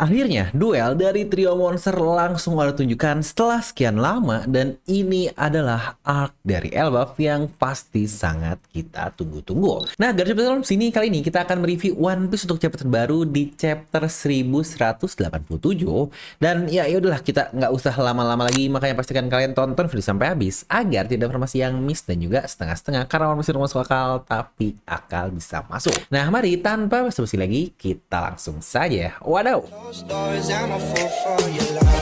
Akhirnya, duel dari trio monster langsung ada tunjukkan setelah sekian lama dan ini adalah arc dari Elbaf yang pasti sangat kita tunggu-tunggu. Nah, garis besar sini kali ini kita akan mereview One Piece untuk chapter terbaru di chapter 1187 dan ya udahlah kita nggak usah lama-lama lagi, makanya pastikan kalian tonton video sampai habis agar tidak ada informasi yang miss dan juga setengah-setengah karena One Piece masuk akal tapi akal bisa masuk. Nah, mari tanpa basa-basi lagi kita langsung saja. Wadaw. Stories, I'm a fool for your love.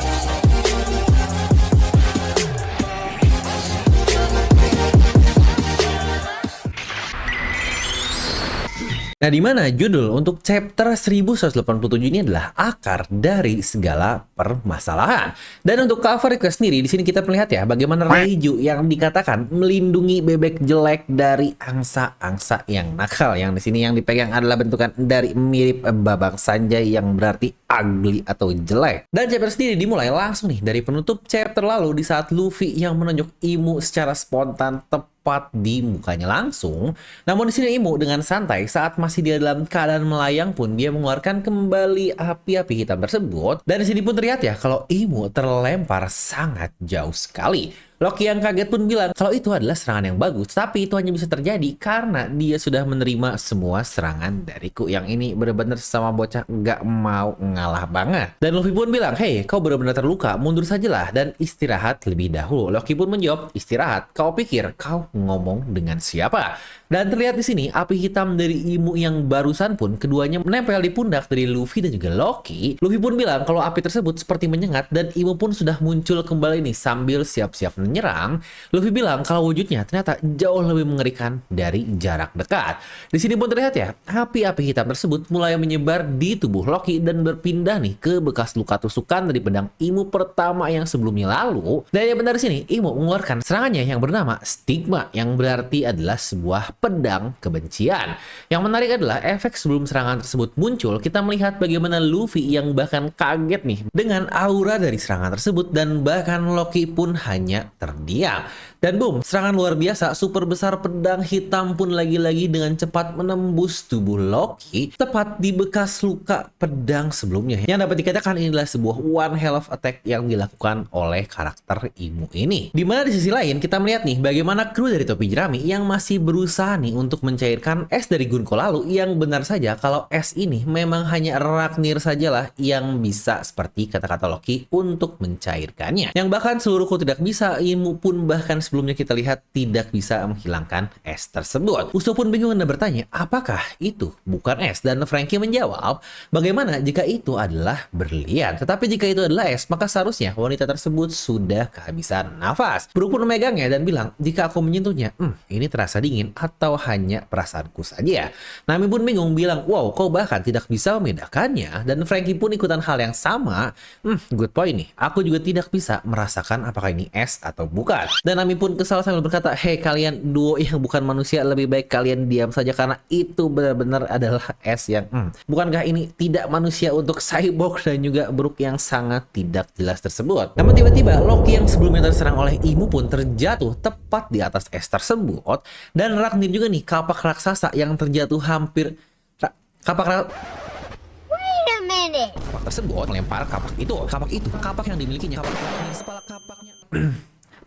Nah, di mana judul untuk chapter 1187 ini adalah akar dari segala permasalahan. Dan untuk cover request sendiri, di sini kita melihat ya bagaimana Reiju yang dikatakan melindungi bebek jelek dari angsa-angsa yang nakal. Yang di sini yang dipegang adalah bentukan dari mirip Babang Sanjay yang berarti ugly atau jelek. Dan chapter sendiri dimulai langsung nih dari penutup chapter lalu di saat Luffy yang menunjuk Imu secara spontan tepat di mukanya langsung. Namun di sini Imu dengan santai saat masih dia dalam keadaan melayang pun dia mengeluarkan kembali api-api hitam tersebut. Dan di sini pun terlihat ya kalau Imu terlempar sangat jauh sekali. Loki yang kaget pun bilang kalau itu adalah serangan yang bagus, tapi itu hanya bisa terjadi karena dia sudah menerima semua serangan dariku. Yang ini benar-benar sama bocah nggak mau ngalah banget. Dan Luffy pun bilang, hey, kau benar-benar terluka, mundur sajalah dan istirahat lebih dahulu. Loki pun menjawab, istirahat? Kau pikir kau ngomong dengan siapa? Dan terlihat di sini api hitam dari Imu yang barusan pun keduanya menempel di pundak dari Luffy dan juga Loki. Luffy pun bilang kalau api tersebut seperti menyengat dan Imu pun sudah muncul kembali nih sambil siap-siap menyerang. Luffy bilang kalau wujudnya ternyata jauh lebih mengerikan dari jarak dekat. Di sini pun terlihat ya api-api hitam tersebut mulai menyebar di tubuh Loki dan berpindah nih ke bekas luka tusukan dari pedang Imu pertama yang sebelumnya lalu. Dan yang benar di sini Imu mengeluarkan serangannya yang bernama Stigma yang berarti adalah sebuah pedang kebencian. Yang menarik adalah efek sebelum serangan tersebut muncul, kita melihat bagaimana Luffy yang bahkan kaget nih dengan aura dari serangan tersebut dan bahkan Loki pun hanya terdiam. Dan boom, serangan luar biasa super besar pedang hitam pun lagi-lagi dengan cepat menembus tubuh Loki tepat di bekas luka pedang sebelumnya. Yang dapat dikatakan inilah sebuah one hell of attack yang dilakukan oleh karakter Imu ini. Dimana di sisi lain kita melihat nih bagaimana kru dari topi jerami yang masih berusaha nih untuk mencairkan es dari Gunko lalu, yang benar saja kalau es ini memang hanya Raknir sajalah yang bisa seperti kata-kata Loki untuk mencairkannya. Yang bahkan seluruh kru tidak bisa, Imu pun bahkan sebelumnya kita lihat tidak bisa menghilangkan es tersebut. Usopp pun bingung dan bertanya, apakah itu bukan es? Dan Franky menjawab, bagaimana jika itu adalah berlian? Tetapi jika itu adalah es, maka seharusnya wanita tersebut sudah kehabisan nafas. Brook pun memegangnya dan bilang, jika aku menyentuhnya, ini terasa dingin atau hanya perasaanku saja. Nami pun bingung bilang, wow, kau bahkan tidak bisa membedakannya. Dan Franky pun ikutan hal yang sama. Good point nih, aku juga tidak bisa merasakan apakah ini es atau bukan. Dan Nami pun kesal sambil berkata, hei kalian duo yang bukan manusia, lebih baik kalian diam saja karena itu benar-benar adalah es yang bukankah ini tidak manusia untuk cyborg dan juga Brook yang sangat tidak jelas tersebut. Namun tiba-tiba Loki yang sebelumnya terserang oleh Imu pun terjatuh tepat di atas es tersebut. Dan Raknir juga nih kapak raksasa yang terjatuh hampir kapak tersebut melempar kapak yang dimilikinya kapaknya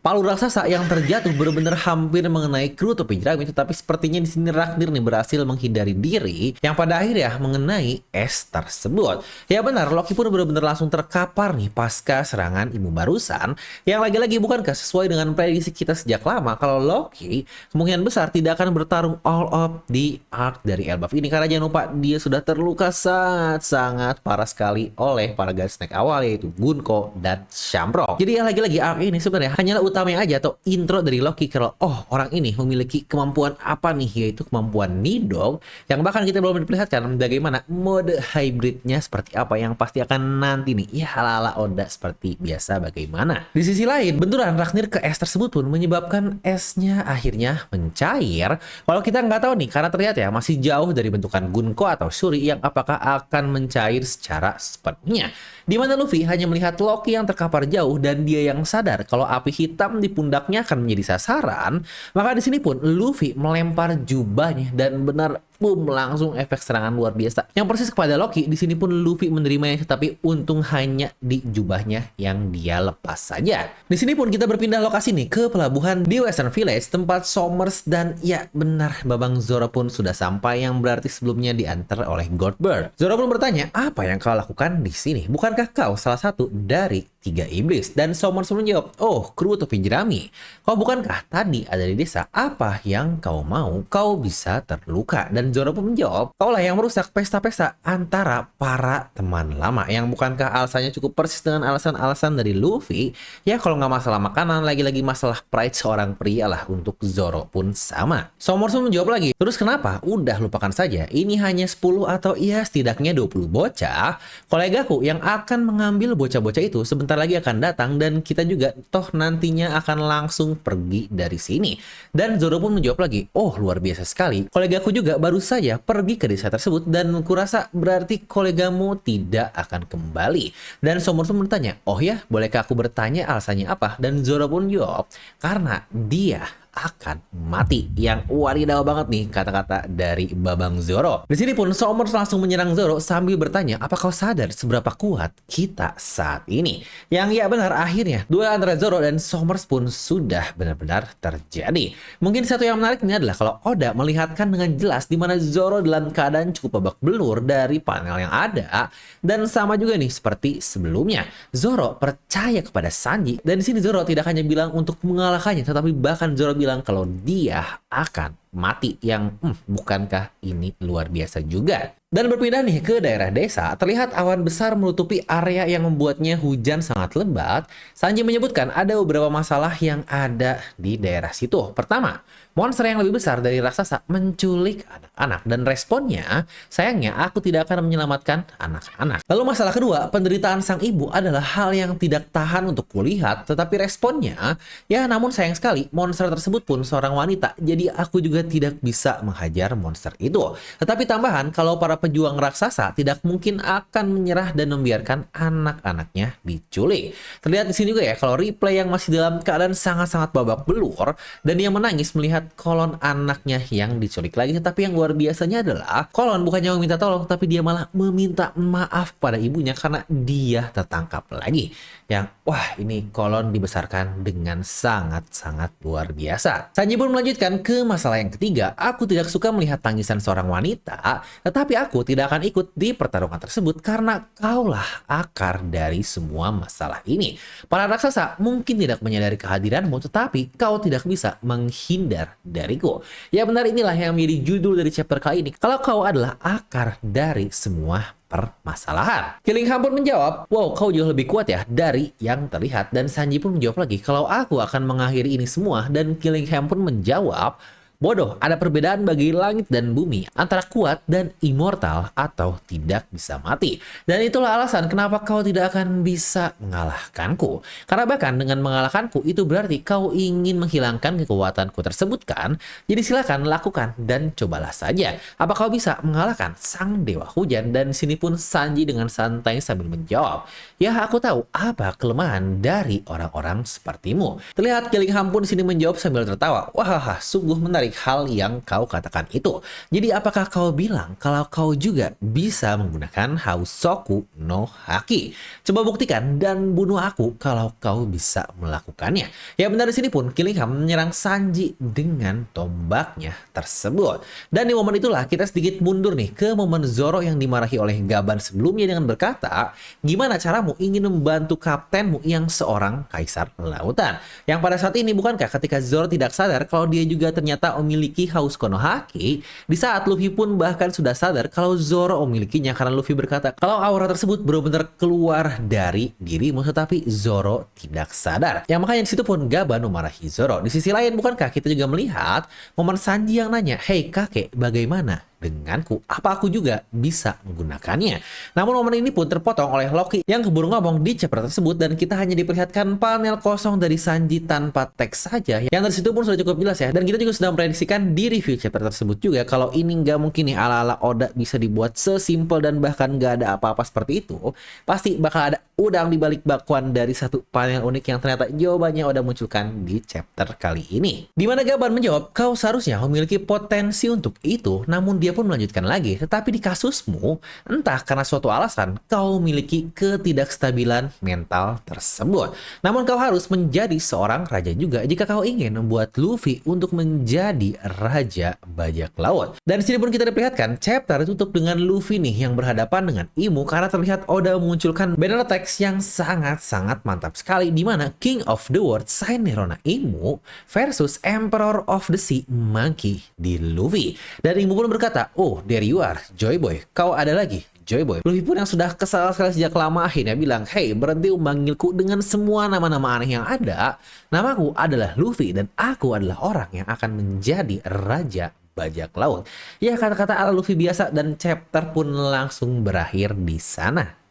palu raksasa yang terjatuh benar-benar hampir mengenai kru topi jerami, tetapi sepertinya di sini Raknir nih berhasil menghindari diri yang pada akhirnya mengenai es tersebut. Ya benar, Loki pun benar-benar langsung terkapar nih pasca serangan Imu barusan, yang lagi-lagi bukankah sesuai dengan prediksi kita sejak lama kalau Loki kemungkinan besar tidak akan bertarung all out di arc dari Elbaf ini, karena jangan lupa dia sudah terluka sangat parah sekali oleh para guys snack awal yaitu Gunko dan Shamrock. Jadi ya lagi-lagi arc ini sebenarnya hanyalah utamanya aja atau intro dari Loki kalau orang ini memiliki kemampuan apa nih, yaitu kemampuan Nidog yang bahkan kita belum diperlihatkan bagaimana mode hybridnya seperti apa yang pasti akan nanti nih ya ala-ala Oda seperti biasa bagaimana. Di sisi lain benturan Raknir ke es tersebut pun menyebabkan esnya akhirnya mencair. Kalau kita nggak tahu nih karena terlihat ya masih jauh dari bentukan Gunko atau Shuri yang apakah akan mencair secara sepenuhnya. Dimana Luffy hanya melihat Loki yang terkapar jauh dan dia yang sadar kalau api hitam di pundaknya akan menjadi sasaran, maka di sini pun Luffy melempar jubahnya dan benar boom, langsung efek serangan luar biasa. Yang persis kepada Loki, di sini pun Luffy menerimanya, tapi untung hanya di jubahnya yang dia lepas saja. Di sini pun kita berpindah lokasi nih ke pelabuhan di Western Village, tempat Somers dan ya benar, Babang Zoro pun sudah sampai, yang berarti sebelumnya diantar oleh Goldberg. Zoro pun bertanya, apa yang kau lakukan di sini? Bukankah kau salah satu dari 3 iblis? Dan Somers menjawab, oh, kru topi jerami. Kau bukankah tadi ada di desa? Apa yang kau mau? Kau bisa terluka. Dan Zoro pun menjawab, kaulah yang merusak pesta-pesta antara para teman lama. Yang bukankah alasannya cukup persis dengan alasan-alasan dari Luffy? Ya kalau nggak masalah makanan, lagi-lagi masalah pride seorang pria lah. Untuk Zoro pun sama. Somers pun menjawab lagi, terus kenapa? Udah lupakan saja. Ini hanya 10 atau ya setidaknya 20 bocah. Kolegaku yang akan mengambil bocah-bocah itu sebentar lagi akan datang, dan kita juga toh nantinya akan langsung pergi dari sini. Dan Zoro pun menjawab lagi, oh luar biasa sekali, kolegaku juga baru saja pergi ke desa tersebut, dan kurasa berarti kolegamu tidak akan kembali. Dan Somers pun bertanya, oh ya, bolehkah aku bertanya alasannya apa? Dan Zoro pun jawab, karena dia akan mati. Yang wadidaw banget nih kata-kata dari Babang Zoro. Di sini pun Somers langsung menyerang Zoro sambil bertanya, apa kau sadar seberapa kuat kita saat ini? Yang ya benar, akhirnya duel antara Zoro dan Somers pun sudah benar-benar terjadi. Mungkin satu yang menarik ini adalah kalau Oda melihatkan dengan jelas di mana Zoro dalam keadaan cukup babak belur dari panel yang ada, dan sama juga nih seperti sebelumnya, Zoro percaya kepada Sanji, dan di sini Zoro tidak hanya bilang untuk mengalahkannya, tetapi bahkan Zoro bilang kalau dia akan mati. Yang bukankah ini luar biasa juga? Dan berpindah nih ke daerah desa, terlihat awan besar menutupi area yang membuatnya hujan sangat lebat. Sanji menyebutkan ada beberapa masalah yang ada di daerah situ. Pertama, monster yang lebih besar dari raksasa menculik anak-anak, dan responnya, sayangnya aku tidak akan menyelamatkan anak-anak. Lalu masalah kedua, penderitaan sang ibu adalah hal yang tidak tahan untuk kulihat, tetapi responnya, ya namun sayang sekali, monster tersebut pun seorang wanita, jadi aku juga tidak bisa menghajar monster itu. Tetapi tambahan, kalau para pejuang raksasa tidak mungkin akan menyerah dan membiarkan anak-anaknya diculik. Terlihat di sini juga ya, kalau replay yang masih dalam keadaan sangat-sangat babak belur, dan dia menangis melihat Kolon anaknya yang diculik lagi. Tetapi yang luar biasanya adalah Kolon bukannya meminta tolong, tapi dia malah meminta maaf pada ibunya karena dia tertangkap lagi. Yang wah, ini Kolon dibesarkan dengan sangat-sangat luar biasa. Sanji pun melanjutkan ke masalah yang ketiga, aku tidak suka melihat tangisan seorang wanita, tetapi aku tidak akan ikut di pertarungan tersebut karena kaulah akar dari semua masalah ini. Para raksasa mungkin tidak menyadari kehadiranmu, tetapi kau tidak bisa menghindar dariku. Ya benar, inilah yang menjadi judul dari chapter kali ini. Kalau kau adalah akar dari semua permasalahan. Killingham pun menjawab, wow, kau jauh lebih kuat ya dari yang terlihat. Dan Sanji pun menjawab lagi, kalau aku akan mengakhiri ini semua. Dan Killingham pun menjawab, bodoh, ada perbedaan bagi langit dan bumi antara kuat dan immortal atau tidak bisa mati. Dan itulah alasan kenapa kau tidak akan bisa mengalahkanku. Karena bahkan dengan mengalahkanku itu berarti kau ingin menghilangkan kekuatanku tersebut kan? Jadi silakan lakukan dan cobalah saja. Apa kau bisa mengalahkan sang dewa hujan? Dan sini pun Sanji dengan santai sambil menjawab, ya aku tahu apa kelemahan dari orang-orang sepertimu. Terlihat Killingham pun sini menjawab sambil tertawa, wah sungguh menarik hal yang kau katakan itu. Jadi apakah kau bilang kalau kau juga bisa menggunakan Hausoku no Haki? Coba buktikan dan bunuh aku kalau kau bisa melakukannya. Ya benar, di sini pun Killingham menyerang Sanji dengan tombaknya tersebut. Dan di momen itulah kita sedikit mundur nih ke momen Zoro yang dimarahi oleh Gaban sebelumnya dengan berkata, gimana caramu ingin membantu kaptenmu yang seorang kaisar lautan? Yang pada saat ini bukankah ketika Zoro tidak sadar kalau dia juga ternyata memiliki Haus Konohaki, di saat Luffy pun bahkan sudah sadar kalau Zoro memilikinya karena Luffy berkata kalau aura tersebut benar-benar keluar dari dirimu, tetapi Zoro tidak sadar. Yang makanya di situ pun Gaban memarahi Zoro. Di sisi lain bukankah kita juga melihat momen Sanji yang nanya, hei kakek, bagaimana denganku? Apa aku juga bisa menggunakannya? Namun momen ini pun terpotong oleh Loki yang keburu ngomong di chapter tersebut, dan kita hanya diperlihatkan panel kosong dari Sanji tanpa teks saja. Yang dari situ pun sudah cukup jelas ya, dan kita juga sudah memprediksikan di review chapter tersebut juga kalau ini nggak mungkin nih ala-ala Oda bisa dibuat sesimpel dan bahkan nggak ada apa-apa seperti itu. Pasti bakal ada udang di balik bakwan dari satu panel unik yang ternyata jawabannya udah munculkan di chapter kali ini. Dimana Gaban menjawab, kau seharusnya memiliki potensi untuk itu, namun dia pun melanjutkan lagi, tetapi di kasusmu, entah karena suatu alasan, kau memiliki ketidakstabilan mental tersebut. Namun kau harus menjadi seorang raja juga jika kau ingin membuat Luffy untuk menjadi raja bajak laut. Dan di sini pun kita diperlihatkan chapter ditutup dengan Luffy nih yang berhadapan dengan Imu karena terlihat Oda memunculkan banner text yang sangat-sangat mantap sekali di mana King of the World Sai Nerona Imu versus Emperor of the Sea Monkey D. Luffy. Dan Imu pun berkata, "Oh, there you are, Joy Boy. Kau ada lagi, Joy Boy." Luffy pun yang sudah kesal sekali sejak lama akhirnya bilang, "Hey, berhenti memanggilku dengan semua nama-nama aneh yang ada. Namaku adalah Luffy dan aku adalah orang yang akan menjadi raja bajak laut." Ya, kata-kata ala Luffy biasa dan chapter pun langsung berakhir di sana.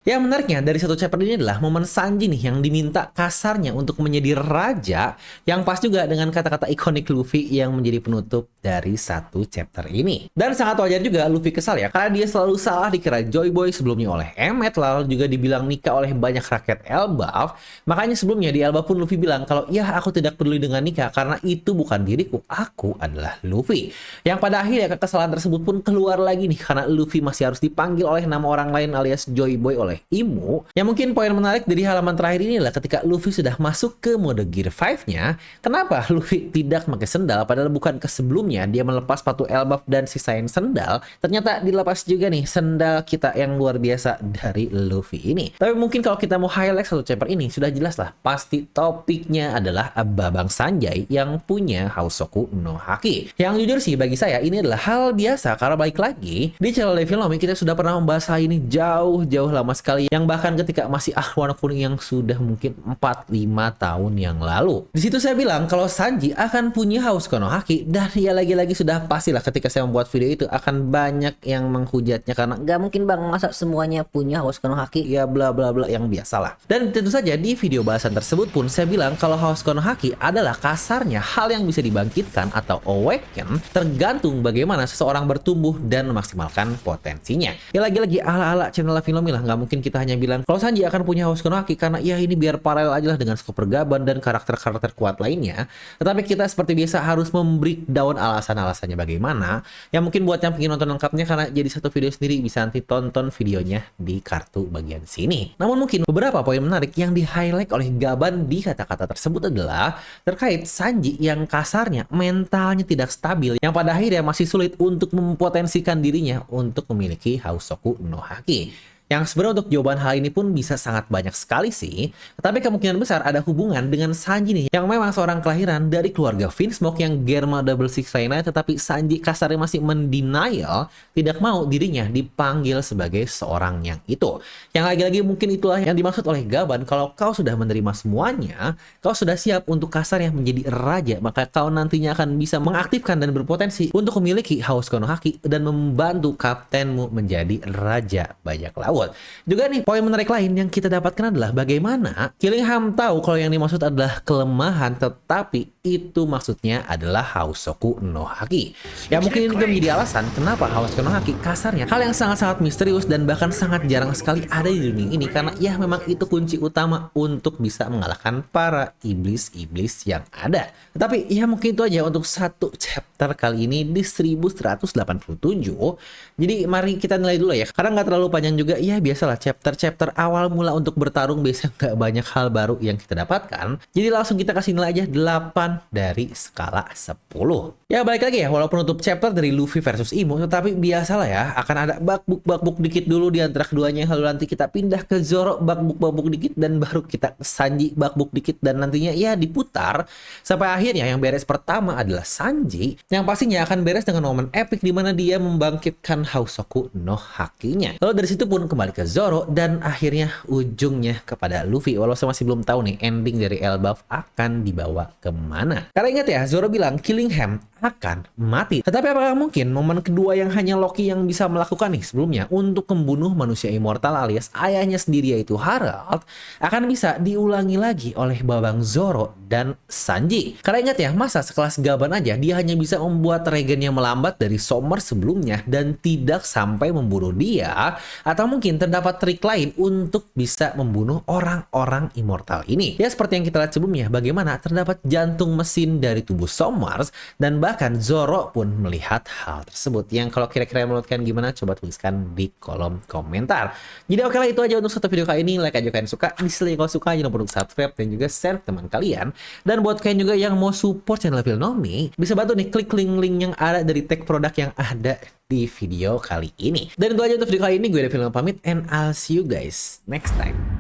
Yang menariknya dari satu chapter ini adalah momen Sanji nih yang diminta kasarnya untuk menjadi raja, yang pas juga dengan kata-kata ikonik Luffy yang menjadi penutup dari satu chapter ini. Dan sangat wajar juga Luffy kesal ya, karena dia selalu salah dikira Joy Boy sebelumnya oleh Emmet, lalu juga dibilang nikah oleh banyak rakyat Elbaf. Makanya sebelumnya di Elbaf pun Luffy bilang kalau ya aku tidak peduli dengan nikah karena itu bukan diriku, aku adalah Luffy. Yang pada akhirnya kekesalan tersebut pun keluar lagi nih karena Luffy masih harus dipanggil oleh nama orang lain alias Joy Boy oleh Imu. Yang mungkin poin menarik dari halaman terakhir ini adalah ketika Luffy sudah masuk ke mode Gear 5-nya, kenapa Luffy tidak pakai sendal padahal bukan ke sebelumnya dia melepas sepatu Elbaf dan sisain sendal, ternyata dilepas juga nih sendal kita yang luar biasa dari Luffy ini. Tapi mungkin kalau kita mau highlight satu chapter ini sudah jelas lah, pasti topiknya adalah Babang Sanjay yang punya Hausoku no Haki. Yang jujur sih bagi saya ini adalah hal biasa karena balik lagi di channel Level Nomi kita sudah pernah membahas hal ini jauh-jauh lama sekali, yang bahkan ketika masih warna kuning yang sudah mungkin 4-5 tahun yang lalu. Di situ saya bilang kalau Sanji akan punya Hausoku no Haki, dan ya lagi-lagi sudah pastilah ketika saya membuat video itu akan banyak yang menghujatnya karena nggak mungkin bang masa semuanya punya Hausoku no Haki, ya bla bla bla yang biasalah. Dan tentu saja di video bahasan tersebut pun saya bilang kalau Hausoku no Haki adalah kasarnya hal yang bisa dibangkitkan atau awaken tergantung bagaimana seseorang bertumbuh dan memaksimalkan potensinya. Ya lagi-lagi ala-ala channel Level lah, nggak mungkin kita hanya bilang kalau Sanji akan punya Hausoku no Haki karena ya ini biar paralel aja lah dengan Chopper Gaban dan karakter-karakter kuat lainnya. Tetapi kita seperti biasa harus membreakdown alasan-alasannya bagaimana. Yang mungkin buat yang pengen nonton lengkapnya karena jadi satu video sendiri bisa nanti tonton videonya di kartu bagian sini. Namun mungkin beberapa poin menarik yang di-highlight oleh Gaban di kata-kata tersebut adalah terkait Sanji yang kasarnya mentalnya tidak stabil, yang pada akhirnya masih sulit untuk mempotensikan dirinya untuk memiliki Hausoku no Haki. Yang sebenarnya untuk jawaban hal ini pun bisa sangat banyak sekali sih. Tapi kemungkinan besar ada hubungan dengan Sanji nih, yang memang seorang kelahiran dari keluarga Vinsmoke yang Germa Double Six lainnya, tetapi Sanji kasarnya masih mendenial, tidak mau dirinya dipanggil sebagai seorang yang itu. Yang lagi-lagi mungkin itulah yang dimaksud oleh Gaban, kalau kau sudah menerima semuanya, kau sudah siap untuk kasarnya menjadi raja, maka kau nantinya akan bisa mengaktifkan dan berpotensi untuk memiliki Hausoku no Haki dan membantu kaptenmu menjadi raja bajak laut. Juga nih poin menarik lain yang kita dapatkan adalah bagaimana Killingham tahu kalau yang dimaksud adalah kelemahan, tetapi itu maksudnya adalah Hausoku no Haki. Ya mungkin ini juga menjadi alasan kenapa Hausoku no Haki kasarnya hal yang sangat-sangat misterius dan bahkan sangat jarang sekali ada di dunia ini, karena ya memang itu kunci utama untuk bisa mengalahkan para iblis-iblis yang ada. Tetapi ya mungkin itu aja untuk satu chapter kali ini di 1187. Jadi mari kita nilai dulu ya, karena nggak terlalu panjang juga. Ya biasalah chapter-chapter awal mula untuk bertarung biasanya nggak banyak hal baru yang kita dapatkan. Jadi langsung kita kasih nilai aja 8 dari skala 10. Ya balik lagi ya, walaupun untuk chapter dari Luffy versus Imo, tetapi biasalah ya akan ada bug-bug dikit dulu di antara keduanya, lalu nanti kita pindah ke Zoro bug-bug dikit, dan baru kita ke Sanji bug dikit, dan nantinya ya diputar sampai akhirnya yang beres pertama adalah Sanji, yang pastinya akan beres dengan momen epic di mana dia membangkitkan Hausoku no Hakinya. Lalu dari situ pun kembali ke Zoro dan akhirnya ujungnya kepada Luffy. Walau saya masih belum tahu nih ending dari Elbaf akan dibawa kemana. gimana. Karena ingat ya, Zoro bilang Killingham akan mati. Tetapi apakah mungkin momen kedua yang hanya Loki yang bisa melakukan nih sebelumnya untuk membunuh manusia immortal alias ayahnya sendiri yaitu Harald akan bisa diulangi lagi oleh Babang Zoro dan Sanji? Karena ingat ya, masa sekelas Gaban aja dia hanya bisa membuat regen yang melambat dari Sommer sebelumnya dan tidak sampai membunuh dia, atau mungkin terdapat trik lain untuk bisa membunuh orang-orang immortal ini. Ya seperti yang kita lihat sebelumnya, bagaimana terdapat jantung mesin dari tubuh Sommers dan bahkan Zoro pun melihat hal tersebut. Yang kalau kira-kira menurut kalian gimana? Coba tuliskan di kolom komentar. Jadi oke lah, itu aja untuk satu video kali ini. Like aja kalian suka, dislike kalau suka, jangan lupa untuk subscribe dan juga share ke teman kalian. Dan buat kalian juga yang mau support channel Filnomi, bisa bantu nih klik link-link yang ada dari tag produk yang ada di video kali ini. Dan itu aja untuk video kali ini. Gue Filnomi pamit and I'll see you guys next time.